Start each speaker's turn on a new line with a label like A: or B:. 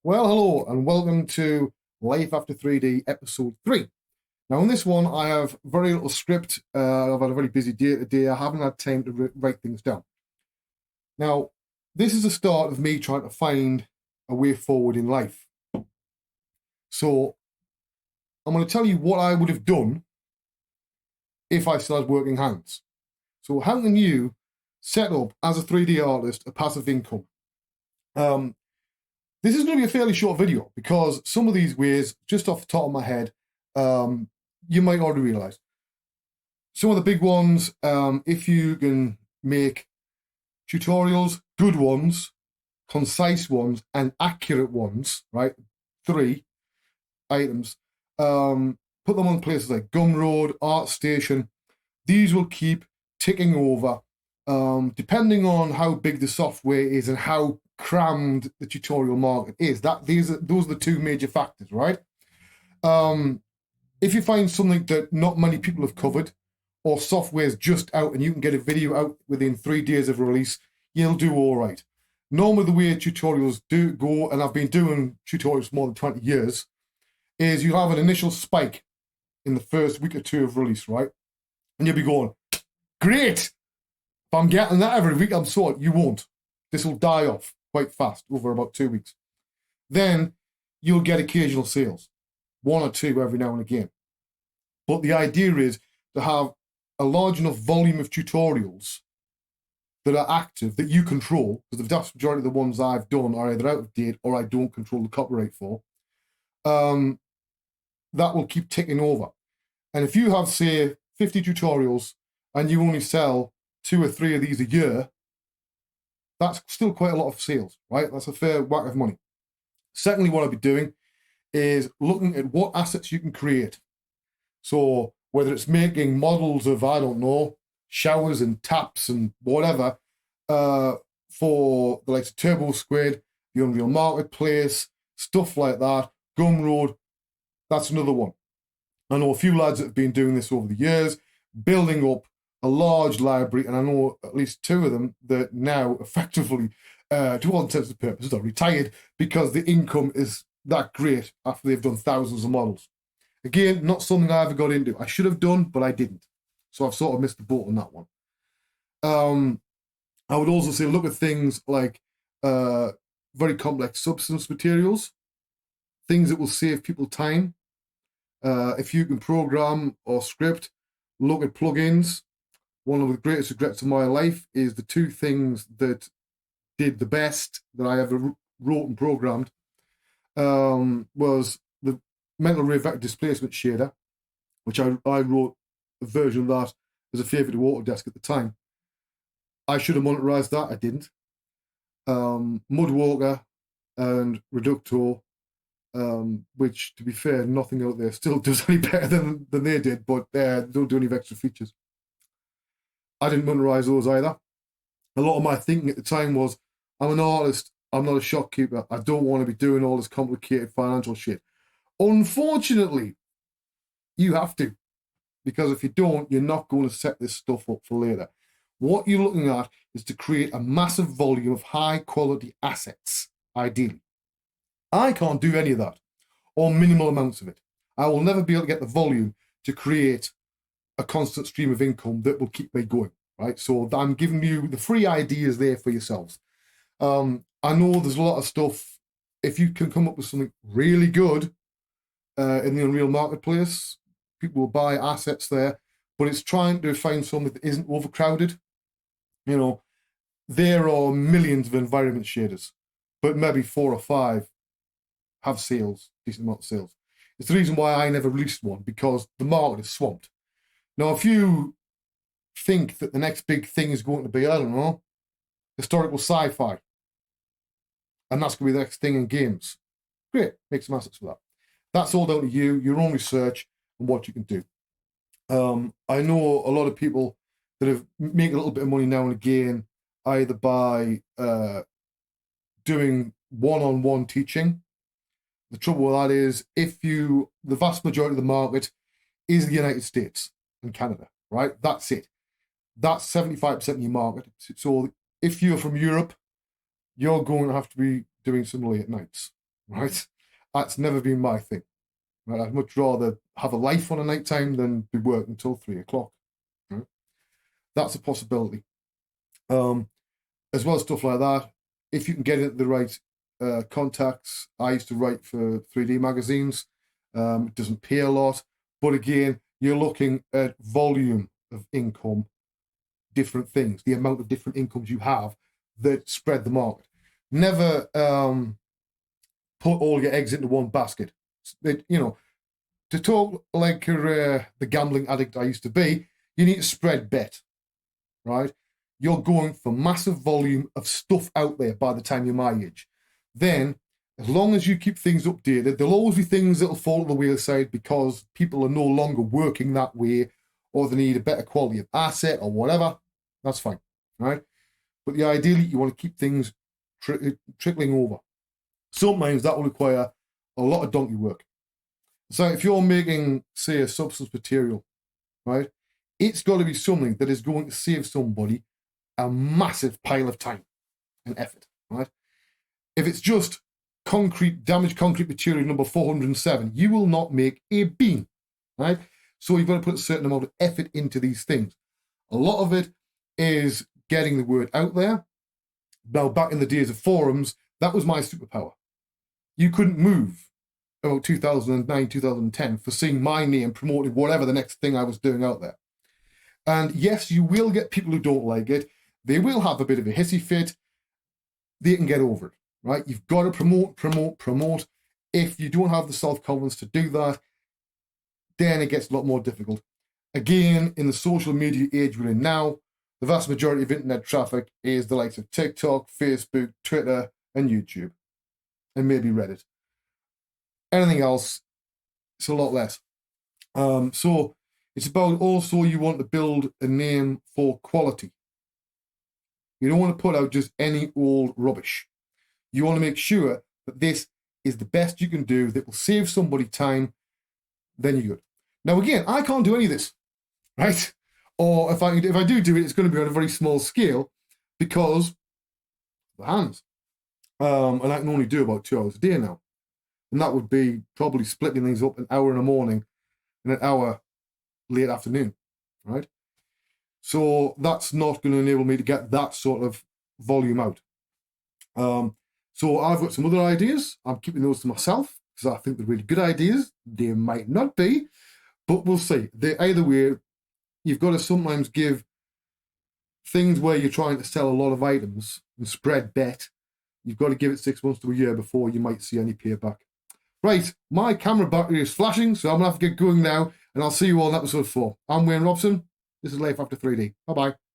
A: Well, hello, and welcome to Life After 3D Episode 3. Now, in this one, I have very little script. I've had a very busy day today. I haven't had time to write things down. Now, this is the start of me trying to find a way forward in life. So, I'm going to tell you what I would have done if I still had working hands. So, how can you set up, as a 3D artist, a passive income? This is going to be a fairly short video because some of these ways, just off the top of my head, you might already realize. Some of the big ones, if you can make tutorials, good ones, concise ones, and accurate ones, right? 3 items. Put them on places like Gumroad, ArtStation. These will keep ticking over. Depending on how big the software is and how crammed the tutorial market is, those are the two major factors, right? If you find something that not many people have covered, or software's just out and you can get a video out within 3 days of release, you'll do all right. Normally, the way tutorials do go, and I've been doing tutorials for more than 20 years, is you have an initial spike in the first week or two of release, right? And you'll be going, great! If I'm getting that every week, I'm sorted. You won't. This will die off quite fast over about 2 weeks. Then you'll get occasional sales, 1 or 2 every now and again. But the idea is to have a large enough volume of tutorials that are active, that you control, because the vast majority of the ones I've done are either out of date or I don't control the copyright for, that will keep ticking over. And if you have, say, 50 tutorials and you only sell 2 or 3 of these a year, that's still quite a lot of sales, right? That's a fair whack of money. Secondly, what I'll be doing is looking at what assets you can create. So whether it's making models of, I don't know, showers and taps and whatever, for the likes of Turbo Squid, the Unreal Marketplace, stuff like that, Gumroad, that's another one. I know a few lads that have been doing this over the years, building up a large library, and I know at least 2 of them that now effectively, to all intents and purposes, are retired because the income is that great after they've done thousands of models. Again, not something I ever got into. I should have done, but I didn't. So I've sort of missed the boat on that one. I would also say look at things like very complex substance materials, things that will save people time. If you can program or script, look at plugins. One of the greatest regrets of my life is the 2 things that did the best that I ever wrote and programmed was the Mental Ray Vector Displacement shader, which I wrote a version of that as a favour to Autodesk at the time. I should have monetized that. I didn't. Mudwalker and Reducto, which, to be fair, nothing out there still does any better than they did, but they don't do any extra features. I didn't monetize those either. A lot of my thinking at the time was, I'm an artist, I'm not a shopkeeper. I don't want to be doing all this complicated financial shit. Unfortunately, you have to, because if you don't, you're not going to set this stuff up for later. What you're looking at is to create a massive volume of high quality assets, ideally. I can't do any of that, or minimal amounts of it. I will never be able to get the volume to create a constant stream of income that will keep me going, right? So I'm giving you the free ideas there for yourselves. I know there's a lot of stuff. If you can come up with something really good in the Unreal Marketplace, people will buy assets there, but it's trying to find something that isn't overcrowded. You know, there are millions of environment shaders, but maybe 4 or 5 have sales, decent amount of sales. It's the reason why I never released one, because the market is swamped. Now, if you think that the next big thing is going to be, I don't know, historical sci-fi, and that's going to be the next thing in games, great, make some assets for that. That's all down to you, your own research, and what you can do. I know a lot of people that have make a little bit of money now and again, either by doing one-on-one teaching. The trouble with that is, the vast majority of the market is the United States and Canada, right? That's it. That's 75% of your market. So if you're from Europe, you're going to have to be doing some late nights. right? That's never been my thing. Right? I'd much rather have a life on a night time than be working until 3 o'clock. Right? That's a possibility. As well as stuff like that, if you can get into the right contacts, I used to write for 3D magazines. It doesn't pay a lot, but again, you're looking at volume of income, different things, the amount of different incomes you have that spread the market. Never put all your eggs into one basket. To talk like the gambling addict I used to be, you need to spread bet, right? You're going for massive volume of stuff out there by the time you're my age. Then, as long as you keep things updated, there'll always be things that'll fall to the wayside because people are no longer working that way, or they need a better quality of asset or whatever. That's fine, right? But ideally, you want to keep things trickling over. Sometimes that will require a lot of donkey work. So if you're making, say, a substance material, right, it's got to be something that is going to save somebody a massive pile of time and effort, right? If it's just damaged concrete material number 407, you will not make a beam, right? So you've got to put a certain amount of effort into these things. A lot of it is getting the word out there. Now, back in the days of forums, that was my superpower. You couldn't move about 2009, 2010 for seeing my name promoting whatever the next thing I was doing out there. And yes, you will get people who don't like it. They will have a bit of a hissy fit. They can get over it, right? You've got to promote. If you don't have the self-confidence to do that, then it gets a lot more difficult. Again, in the social media age we're in now, the vast majority of internet traffic is the likes of TikTok, Facebook, Twitter, and YouTube, and maybe Reddit. Anything else, it's a lot less. So it's about also you want to build a name for quality. You don't want to put out just any old rubbish. You want to make sure that this is the best you can do that will save somebody time, then you're good. Now, again, I can't do any of this, right? Or if I do it, it's going to be on a very small scale because the hands. And I can only do about 2 hours a day now. And that would be probably splitting things up an hour in the morning and an hour late afternoon, right? So that's not going to enable me to get that sort of volume out. So I've got some other ideas. I'm keeping those to myself because I think they're really good ideas. They might not be, but we'll see. Either way, you've got to sometimes give things where you're trying to sell a lot of items and spread bet. You've got to give it 6 months to a year before you might see any payback. Right, my camera battery is flashing, so I'm going to have to get going now, and I'll see you all in episode 4. I'm Wayne Robson. This is Life After 3D. Bye-bye.